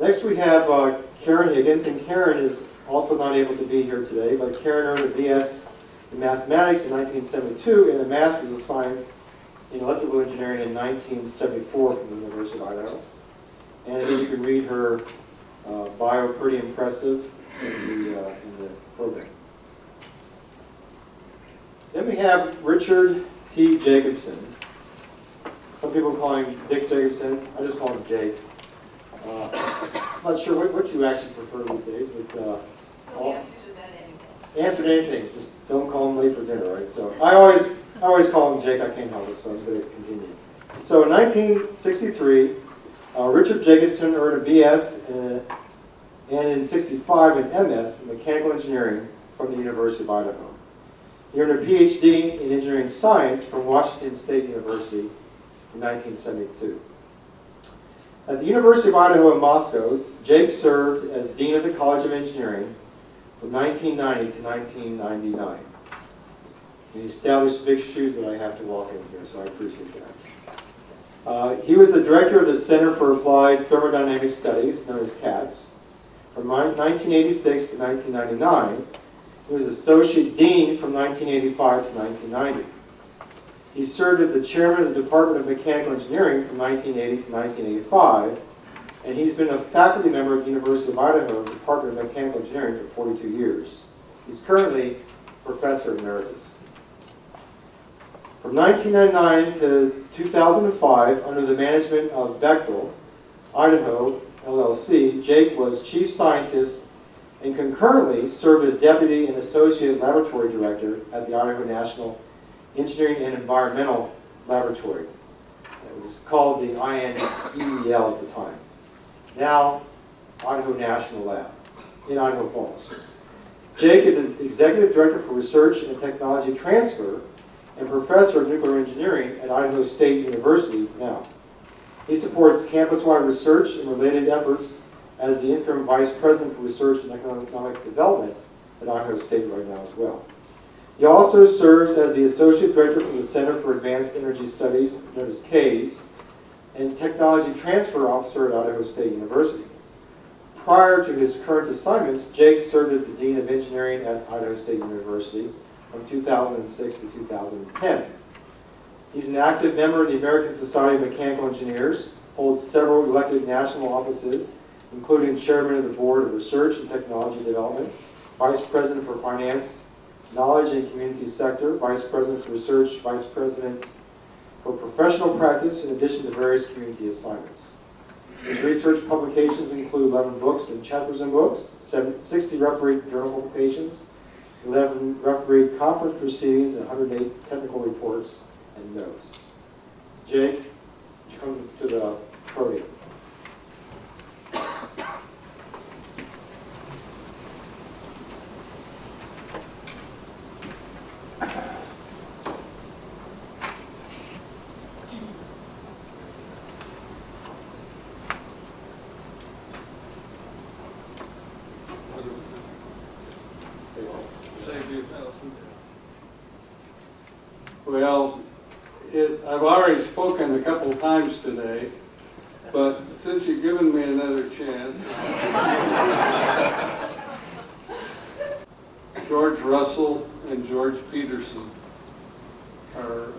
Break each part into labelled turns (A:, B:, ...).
A: Next we have Karen Higgins, and Karen is also not able to be here today, but Karen earned a BS in mathematics in 1972 and a Master's of Science in electrical engineering in 1974 from the University of Idaho. And again, you can read her bio, pretty impressive in the program. Then we have Richard T. Jacobsen. Some people call him Dick Jacobsen. I just call him Jake. I'm not sure what you actually prefer these days, but answer to anything. Just don't call him late for dinner, right? So I always call him Jake. I can't help it, so I'm going to continue. So in 1963, Richard Jacobsen earned a BS and in 65 an MS in mechanical engineering from the University of Idaho. He earned a PhD in engineering science from Washington State University in 1972. At the University of Idaho in Moscow, Jake served as Dean of the College of Engineering from 1990 to 1999. He established big shoes that I have to walk in here, so I appreciate that. He was the director of the Center for Applied Thermodynamic Studies, known as CATS. From 1986 to 1999, he was Associate Dean from 1985 to 1990. He served as the chairman of the Department of Mechanical Engineering from 1980 to 1985, and he's been a faculty member of the University of Idaho Department of Mechanical Engineering for 42 years. He's currently Professor Emeritus. From 1999 to 2005, under the management of Bechtel, Idaho, LLC, Jake was Chief Scientist and concurrently served as Deputy and Associate Laboratory Director at the Idaho National Engineering and Environmental Laboratory. It was called the INEEL at the time. Now, Idaho National Lab in Idaho Falls. Jake is an Executive Director for Research and Technology Transfer and Professor of Nuclear Engineering at Idaho State University now. He supports campus-wide research and related efforts as the Interim Vice President for Research and Economic Development at Idaho State right now as well. He also serves as the Associate Director for the Center for Advanced Energy Studies, known as CAES, and Technology Transfer Officer at Idaho State University. Prior to his current assignments, Jake served as the Dean of Engineering at Idaho State University from 2006 to 2010. He's an active member of the American Society of Mechanical Engineers, holds several elected national offices, including Chairman of the Board of Research and Technology Development, Vice President for Finance, Knowledge and Community Sector, Vice President for Research, Vice President for Professional Practice, in addition to various community assignments. His research publications include 11 books and chapters in books, 60 refereed journal publications, 11 refereed conference proceedings, and 108 technical reports and notes. Jake, would you come to the podium?
B: Well, I've already spoken a couple times today, but since you've given me another chance, George Russell and George Peterson are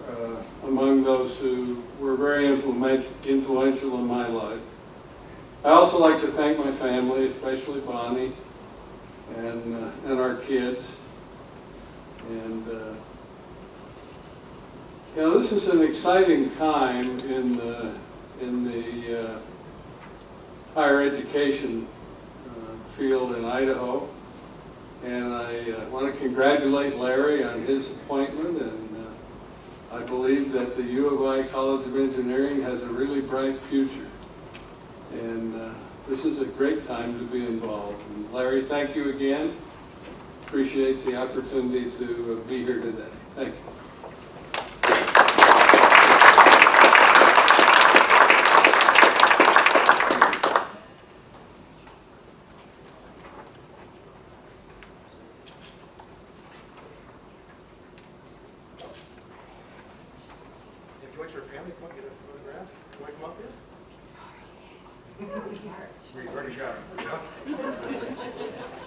B: among those who were very influential in my life. I also like to thank my family, especially Bonnie and our kids. And you know, this is an exciting time in the higher education field in Idaho, and I want to congratulate Larry on his appointment, and I believe that the U of I College of Engineering has a really bright future, and this is a great time to be involved. And Larry, thank you again. Appreciate the opportunity to be here today. Thank you.
A: If you want your family to come get a photograph, you want to come up, please?
C: We already got it. Yeah.